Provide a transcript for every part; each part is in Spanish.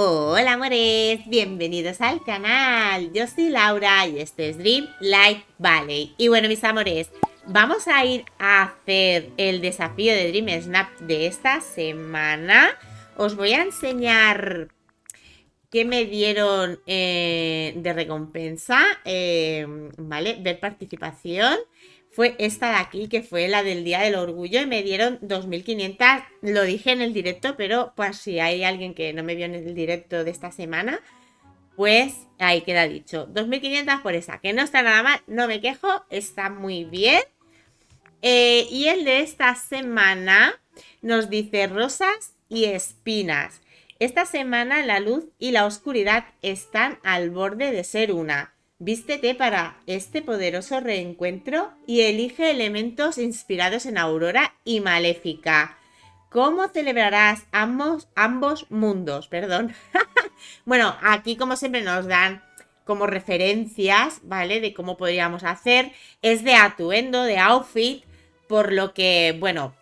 Hola amores, bienvenidos al canal. Yo soy Laura y este es Dream Light Valley. Y bueno, mis amores, vamos a ir a hacer el desafío de Dream Snap de esta semana. Os voy a enseñar qué me dieron de recompensa. Vale, ver participación. Fue esta de aquí, que fue la del Día del Orgullo, y me dieron 2.500. Lo dije en el directo, pero pues si hay alguien que no me vio en el directo de esta semana, pues ahí queda dicho. 2.500 por esa, que no está nada mal, no me quejo, está muy bien. Y el de esta semana nos dice rosas y espinas. Esta semana la luz y la oscuridad están al borde de ser una. Vístete para este poderoso reencuentro y elige elementos inspirados en Aurora y Maléfica. ¿Cómo celebrarás ambos mundos? Perdón. Bueno, aquí como siempre nos dan como referencias, ¿vale? De cómo podríamos hacer. Es de atuendo, de outfit, por lo que, bueno,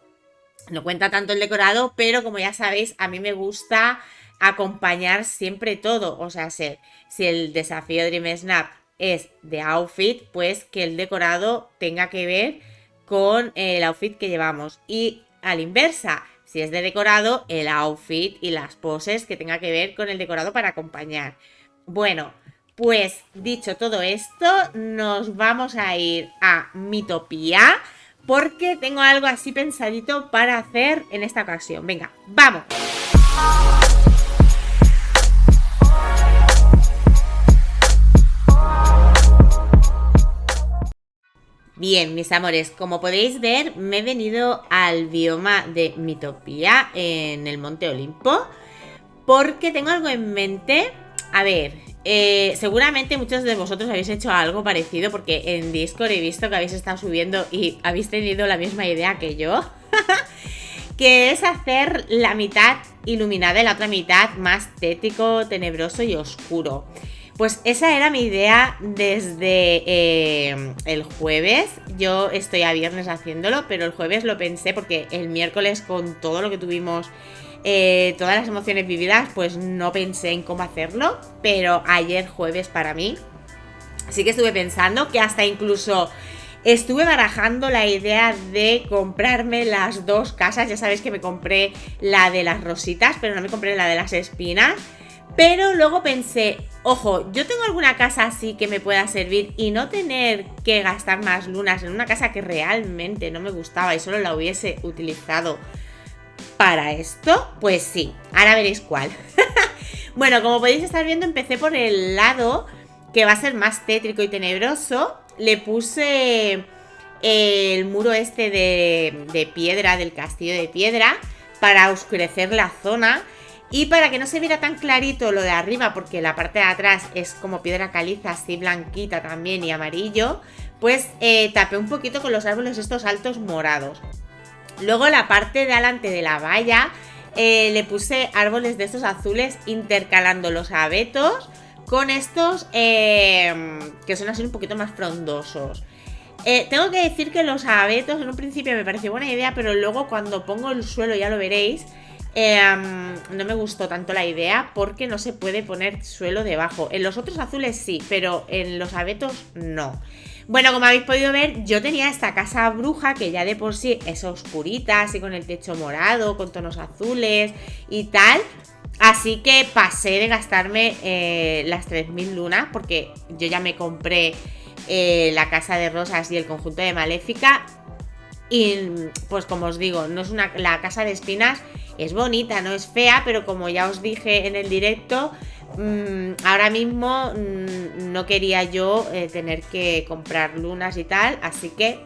no cuenta tanto el decorado, pero como ya sabéis, a mí me gusta acompañar siempre todo. O sea, si el desafío Dream Snap es de outfit, pues que el decorado tenga que ver con el outfit que llevamos. Y a la inversa, si es de decorado, el outfit y las poses que tenga que ver con el decorado para acompañar. Bueno, pues dicho todo esto, nos vamos a ir a Mitopía, porque tengo algo así pensadito para hacer en esta ocasión. Venga, ¡vamos! Bien, mis amores, como podéis ver, me he venido al bioma de Mitopía en el Monte Olimpo, porque tengo algo en mente. A ver, seguramente muchos de vosotros habéis hecho algo parecido, porque en Discord he visto que habéis estado subiendo y habéis tenido la misma idea que yo, que es hacer la mitad iluminada y la otra mitad más tétrico, tenebroso y oscuro. Pues esa era mi idea desde el jueves. Yo estoy a viernes haciéndolo, pero el jueves lo pensé porque el miércoles, con todo lo que tuvimos, todas las emociones vividas, pues no pensé en cómo hacerlo. Pero ayer jueves para mí sí que estuve pensando, que hasta incluso estuve barajando la idea de comprarme las dos casas. Ya sabéis que me compré la de las rositas, pero no me compré la de las espinas. Pero luego pensé, ojo, yo tengo alguna casa así que me pueda servir y no tener que gastar más lunas en una casa que realmente no me gustaba y solo la hubiese utilizado para esto. Pues sí, ahora veréis cuál. Bueno, como podéis estar viendo, empecé por el lado que va a ser más tétrico y tenebroso. Le puse el muro este de piedra, del castillo de piedra, para oscurecer la zona. Y para que no se viera tan clarito lo de arriba, porque la parte de atrás es como piedra caliza, así blanquita también y amarillo, pues tapé un poquito con los árboles estos altos morados. Luego la parte de adelante de la valla le puse árboles de estos azules, intercalando los abetos con estos que son así un poquito más frondosos. Tengo que decir que los abetos en un principio me pareció buena idea, pero luego cuando pongo el suelo, ya lo veréis, no me gustó tanto la idea, porque no se puede poner suelo debajo. En los otros azules sí, pero en los abetos no. Bueno, como habéis podido ver, yo tenía esta casa bruja que ya de por sí es oscurita, así con el techo morado, con tonos azules y tal. Así que pasé de gastarme las 3.000 lunas, porque yo ya me compré la casa de rosas y el conjunto de Maléfica. Y pues como os digo, no es la casa de espinas es bonita, no es fea, pero como ya os dije en el directo, ahora mismo no quería yo tener que comprar lunas y tal, así que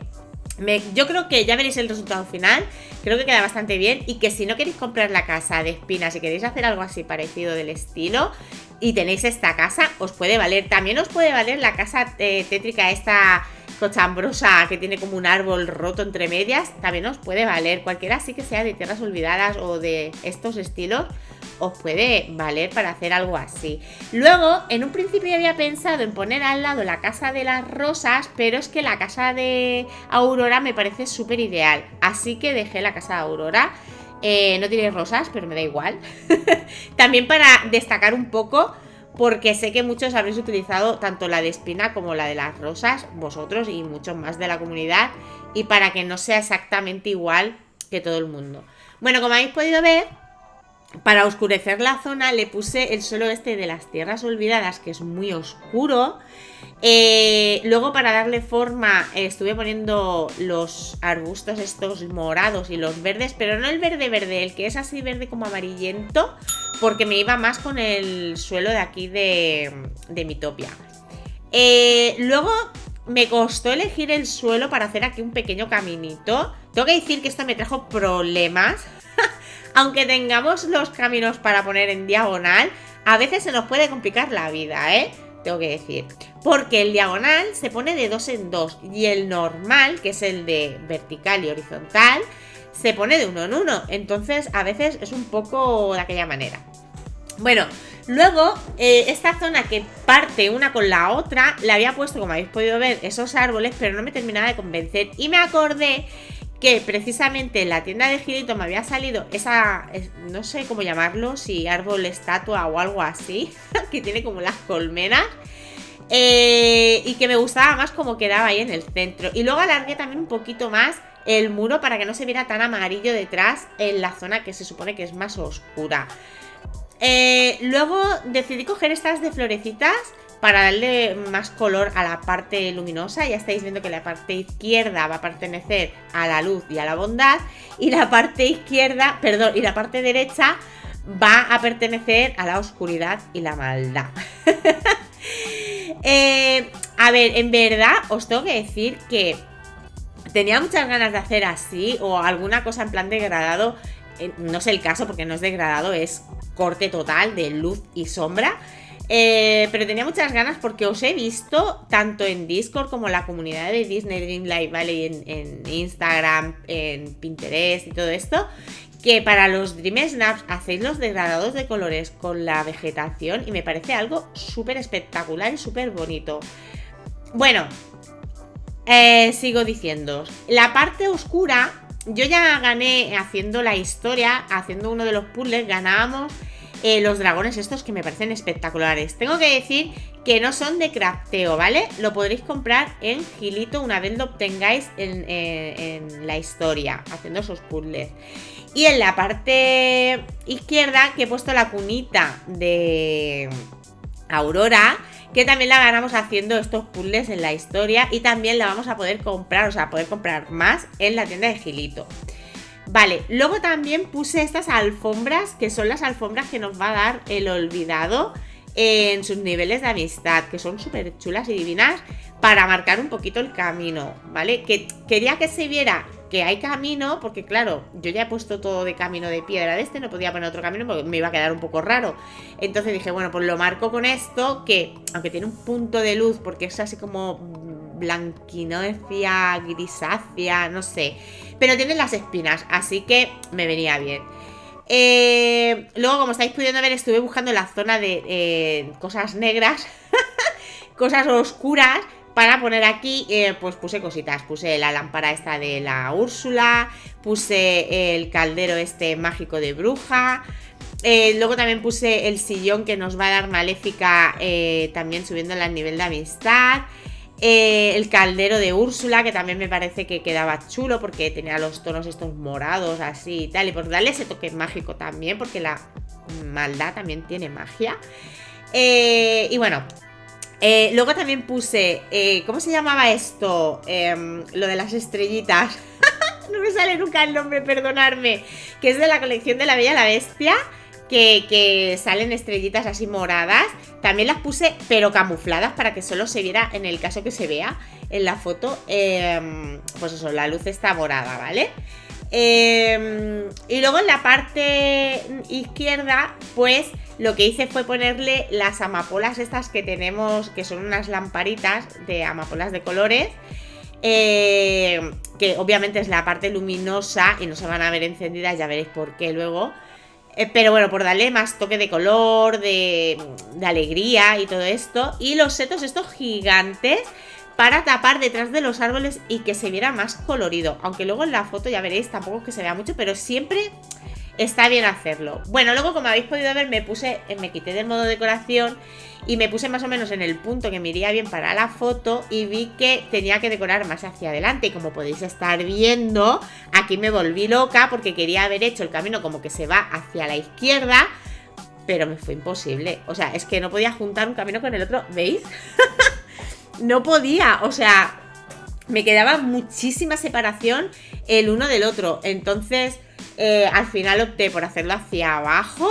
yo creo que ya veréis el resultado final. Creo que queda bastante bien, y que si no queréis comprar la casa de espinas y queréis hacer algo así parecido del estilo y tenéis esta casa, os puede valer. También os puede valer la casa tétrica esta cochambrosa que tiene como un árbol roto entre medias. También os puede valer. Cualquiera así que sea de tierras olvidadas o de estos estilos, os puede valer para hacer algo así. Luego, en un principio había pensado en poner al lado la casa de las rosas, pero es que la casa de Aurora me parece súper ideal, así que dejé la casa de Aurora No tiene rosas, pero me da igual. También para destacar un poco, porque sé que muchos habréis utilizado tanto la de espina como la de las rosas, vosotros y muchos más de la comunidad, y para que no sea exactamente igual que todo el mundo. Bueno, como habéis podido ver, para oscurecer la zona le puse el suelo este de las tierras olvidadas, que es muy oscuro. Luego, para darle forma, estuve poniendo los arbustos estos morados y los verdes, pero no el verde verde, el que es así verde como amarillento, porque me iba más con el suelo de aquí de Miitopia. Luego me costó elegir el suelo para hacer aquí un pequeño caminito. Tengo que decir que esto me trajo problemas. Aunque tengamos los caminos para poner en diagonal, a veces se nos puede complicar la vida, ¿eh? Tengo que decir. Porque el diagonal se pone de 2 en 2 y el normal, que es el de vertical y horizontal, se pone de 1 en 1. Entonces, a veces es un poco de aquella manera. Bueno, luego, esta zona que parte una con la otra, le había puesto, como habéis podido ver, esos árboles, pero no me terminaba de convencer. Y me acordé que precisamente en la tienda de Gilito me había salido esa, no sé cómo llamarlo, si árbol estatua o algo así, que tiene como las colmenas, y que me gustaba más como quedaba ahí en el centro. Y luego alargué también un poquito más el muro para que no se viera tan amarillo detrás en la zona que se supone que es más oscura. Luego decidí coger estas de florecitas para darle más color a la parte luminosa. Ya estáis viendo que la parte izquierda va a pertenecer a la luz y a la bondad, y la parte izquierda, perdón, y la parte derecha va a pertenecer a la oscuridad y la maldad. A ver, en verdad os tengo que decir que tenía muchas ganas de hacer así o alguna cosa en plan degradado. No es el caso porque no es degradado, es corte total de luz y sombra. Pero tenía muchas ganas porque os he visto tanto en Discord como en la comunidad de Disney Dreamlight Valley en Instagram, en Pinterest y todo esto, que para los Dream Snaps hacéis los degradados de colores con la vegetación y me parece algo súper espectacular y súper bonito. Bueno, sigo diciendo, la parte oscura, yo ya gané haciendo la historia, haciendo uno de los puzzles, ganábamos los dragones estos que me parecen espectaculares. Tengo que decir que no son de crafteo, ¿vale? Lo podréis comprar en Gilito una vez lo obtengáis en la historia, haciendo esos puzzles. Y en la parte izquierda que he puesto la cunita de Aurora, que también la ganamos haciendo estos puzzles en la historia y también la vamos a poder comprar, o sea, poder comprar más en la tienda de Gilito. Vale, luego también puse estas alfombras, que son las alfombras que nos va a dar el olvidado en sus niveles de amistad, que son súper chulas y divinas para marcar un poquito el camino, ¿vale? Que quería que se viera que hay camino, porque claro, yo ya he puesto todo de camino de piedra de este, no podía poner otro camino porque me iba a quedar un poco raro. Entonces dije, bueno, pues lo marco con esto, que aunque tiene un punto de luz, porque es así como blanquinocia, grisácea, no sé, pero tiene las espinas, así que me venía bien. Luego, como estáis pudiendo ver, estuve buscando la zona de cosas negras, cosas oscuras, para poner aquí, pues puse cositas. Puse la lámpara esta de la Úrsula, puse el caldero este mágico de bruja. Luego también puse el sillón que nos va a dar Maléfica, también subiéndola al nivel de amistad. El caldero de Úrsula, que también me parece que quedaba chulo porque tenía los tonos estos morados así y tal. Y por darle ese toque mágico también, porque la maldad también tiene magia. Y bueno, luego también puse, ¿cómo se llamaba esto? Lo de las estrellitas. No me sale nunca el nombre, perdonadme. Que es de la colección de La Bella y la Bestia. Que salen estrellitas así moradas. También las puse, pero camufladas, para que solo se viera en el caso que se vea en la foto. Pues eso, la luz está morada, ¿vale? Y luego en la parte izquierda, pues lo que hice fue ponerle las amapolas estas que tenemos, que son unas lamparitas de amapolas de colores. Que obviamente es la parte luminosa y no se van a ver encendidas, ya veréis por qué luego. Pero bueno, por darle más toque de color, de alegría y todo esto. Y los setos estos gigantes para tapar detrás de los árboles y que se viera más colorido. Aunque luego en la foto ya veréis, tampoco es que se vea mucho, pero siempre está bien hacerlo. Bueno, luego como habéis podido ver me quité del modo decoración y me puse más o menos en el punto que me iría bien para la foto y vi que tenía que decorar más hacia adelante. Y como podéis estar viendo, aquí me volví loca porque quería haber hecho el camino como que se va hacia la izquierda, pero me fue imposible. O sea, es que no podía juntar un camino con el otro, ¿veis? No podía, o sea, me quedaba muchísima separación el uno del otro. Entonces, al final opté por hacerlo hacia abajo,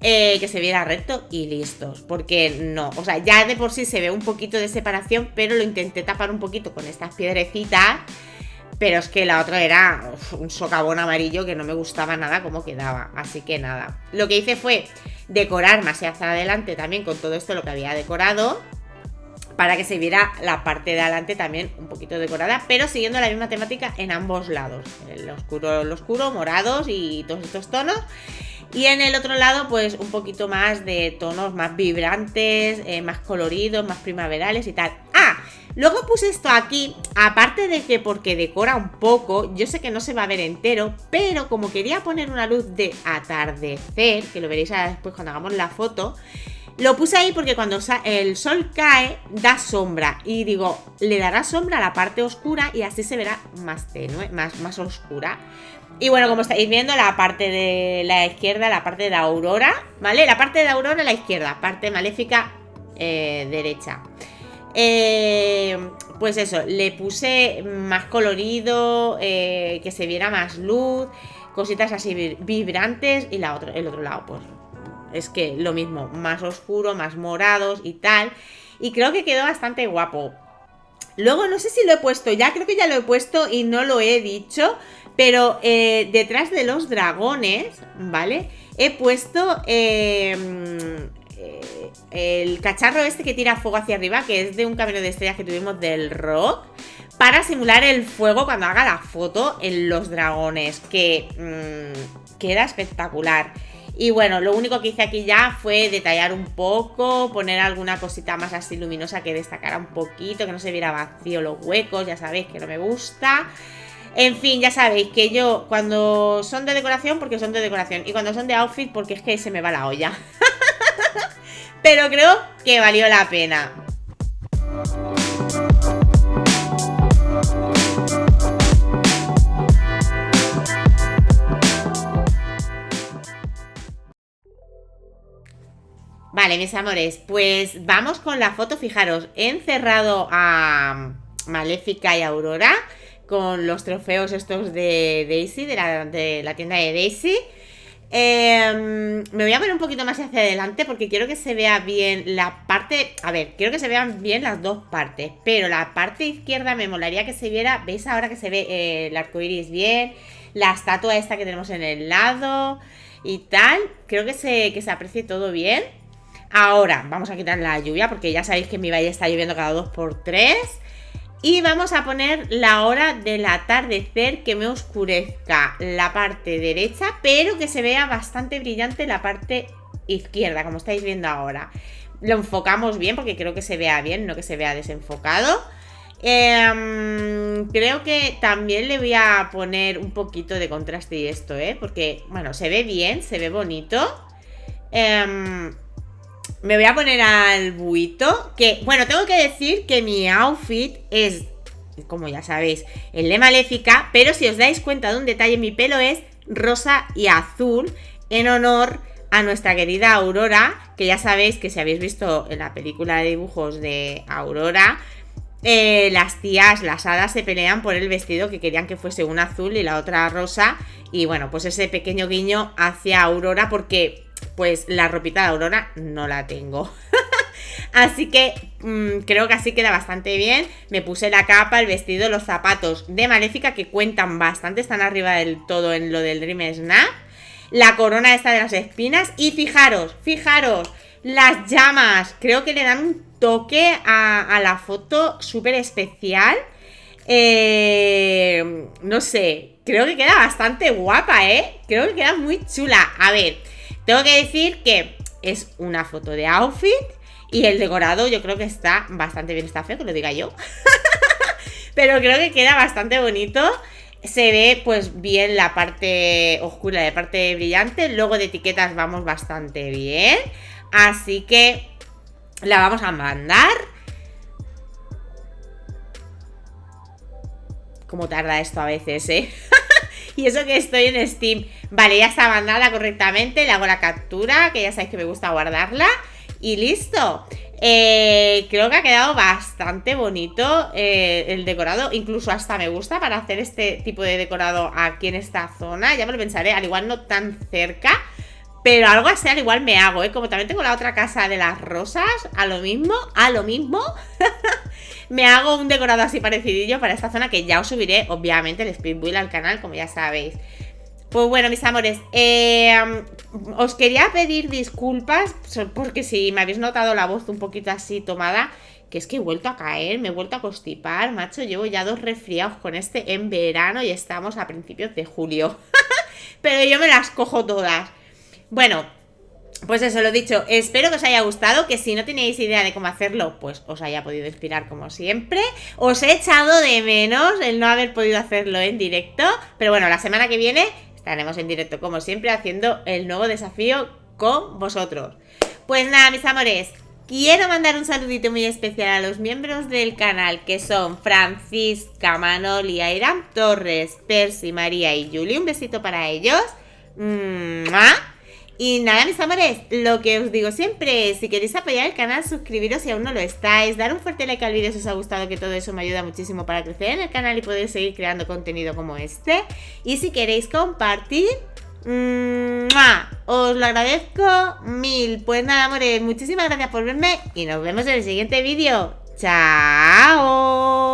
que se viera recto y listos. Porque no, o sea, ya de por sí se ve un poquito de separación, pero lo intenté tapar un poquito con estas piedrecitas. Pero es que la otra era un socavón amarillo que no me gustaba nada cómo quedaba. Así que nada, lo que hice fue decorar más hacia adelante también con todo esto lo que había decorado, para que se viera la parte de adelante también un poquito decorada, pero siguiendo la misma temática en ambos lados. El oscuro, morados y todos estos tonos. Y en el otro lado, pues un poquito más de tonos más vibrantes, más coloridos, más primaverales y tal. ¡Ah! Luego puse esto aquí, aparte de que porque decora un poco, yo sé que no se va a ver entero, pero como quería poner una luz de atardecer, que lo veréis ahora después cuando hagamos la foto, lo puse ahí porque cuando el sol cae da sombra y digo, le dará sombra a la parte oscura y así se verá más tenue, más oscura. Y bueno, como estáis viendo, la parte de la izquierda, la parte de Aurora, ¿vale? La parte de Aurora a la izquierda, parte maléfica derecha. Pues eso, le puse más colorido, que se viera más luz, cositas así vibrantes y el otro lado, pues es que lo mismo, más oscuro, más morados y tal. Y creo que quedó bastante guapo. Luego no sé si lo he puesto ya, creo que ya lo he puesto y no lo he dicho, pero detrás de los dragones, ¿vale? He puesto el cacharro este que tira fuego hacia arriba, que es de un camino de estrellas que tuvimos del rock, para simular el fuego cuando haga la foto en los dragones, que queda espectacular. Y bueno, lo único que hice aquí ya fue detallar un poco, poner alguna cosita más así luminosa que destacara un poquito, que no se viera vacío los huecos, ya sabéis que no me gusta. En fin, ya sabéis que yo cuando son de decoración, porque son de decoración, y cuando son de outfit, porque es que se me va la olla. Pero creo que valió la pena. Vale, mis amores, pues vamos con la foto. Fijaros, he encerrado a Maléfica y Aurora con los trofeos estos de Daisy, de la tienda de Daisy. Me voy a poner un poquito más hacia adelante porque quiero que se vea bien la parte. A ver, quiero que se vean bien las dos partes, pero la parte izquierda me molaría que se viera. ¿Veis ahora que se ve el arco iris bien? La estatua esta que tenemos en el lado y tal. Creo que se aprecie todo bien. Ahora vamos a quitar la lluvia porque ya sabéis que en mi valle está lloviendo cada 2x3. Y vamos a poner la hora del atardecer, que me oscurezca la parte derecha, pero que se vea bastante brillante la parte izquierda, como estáis viendo ahora. Lo enfocamos bien porque creo que se vea bien, no que se vea desenfocado. Creo que también le voy a poner un poquito de contraste y esto, porque, bueno, se ve bien, se ve bonito. Me voy a poner al buito, que, bueno, tengo que decir que mi outfit es, como ya sabéis, el de Maléfica, pero si os dais cuenta de un detalle, mi pelo es rosa y azul, en honor a nuestra querida Aurora, que ya sabéis que si habéis visto en la película de dibujos de Aurora, las tías, las hadas se pelean por el vestido, que querían que fuese una azul y la otra rosa, y bueno, pues ese pequeño guiño hacia Aurora, porque pues la ropita de Aurora no la tengo. Así que creo que así queda bastante bien. Me puse la capa, el vestido, los zapatos de Maléfica, que cuentan bastante, están arriba del todo en lo del Dream Snap. La corona esta de las espinas. Y fijaros, las llamas. Creo que le dan un toque a la foto súper especial. No sé, creo que queda bastante guapa, creo que queda muy chula. A ver, tengo que decir que es una foto de outfit Y el decorado yo creo que está bastante bien. Está feo que lo diga yo. Pero creo que queda bastante bonito. Se ve pues bien la parte oscura y la parte brillante. Luego de etiquetas vamos bastante bien. Así que la vamos a mandar. Cómo tarda esto a veces, ¿eh? Y eso que estoy en Steam. Vale, ya está mandada correctamente. Le hago la captura, que ya sabéis que me gusta guardarla. Y listo. Creo que ha quedado bastante bonito el decorado. Incluso hasta me gusta para hacer este tipo de decorado aquí en esta zona. Ya me lo pensaré, al igual no tan cerca, pero algo así al igual me hago, ¿eh? Como también tengo la otra casa de las rosas, a lo mismo me hago un decorado así parecidillo para esta zona, que ya os subiré obviamente el speed build al canal, como ya sabéis. Pues bueno, mis amores, os quería pedir disculpas porque si me habéis notado la voz un poquito así tomada, que es que he vuelto a caer, me he vuelto a constipar, macho. Llevo ya 2 resfriados con este en verano y estamos a principios de julio. Pero yo me las cojo todas. Bueno, pues eso, lo dicho, espero que os haya gustado, que si no teníais idea de cómo hacerlo, pues os haya podido inspirar como siempre. Os he echado de menos el no haber podido hacerlo en directo, pero bueno, la semana que viene estaremos en directo como siempre haciendo el nuevo desafío con vosotros. Pues nada, mis amores, quiero mandar un saludito muy especial a los miembros del canal, que son Francisca, Manoli, Airam Torres, Percy, María y Juli. Un besito para ellos. Y nada, mis amores, lo que os digo siempre, si queréis apoyar el canal, suscribiros si aún no lo estáis, dar un fuerte like al vídeo si os ha gustado, que todo eso me ayuda muchísimo para crecer en el canal y poder seguir creando contenido como este. Y si queréis compartir, os lo agradezco mil. Pues nada, amores, muchísimas gracias por verme y nos vemos en el siguiente vídeo. ¡Chao!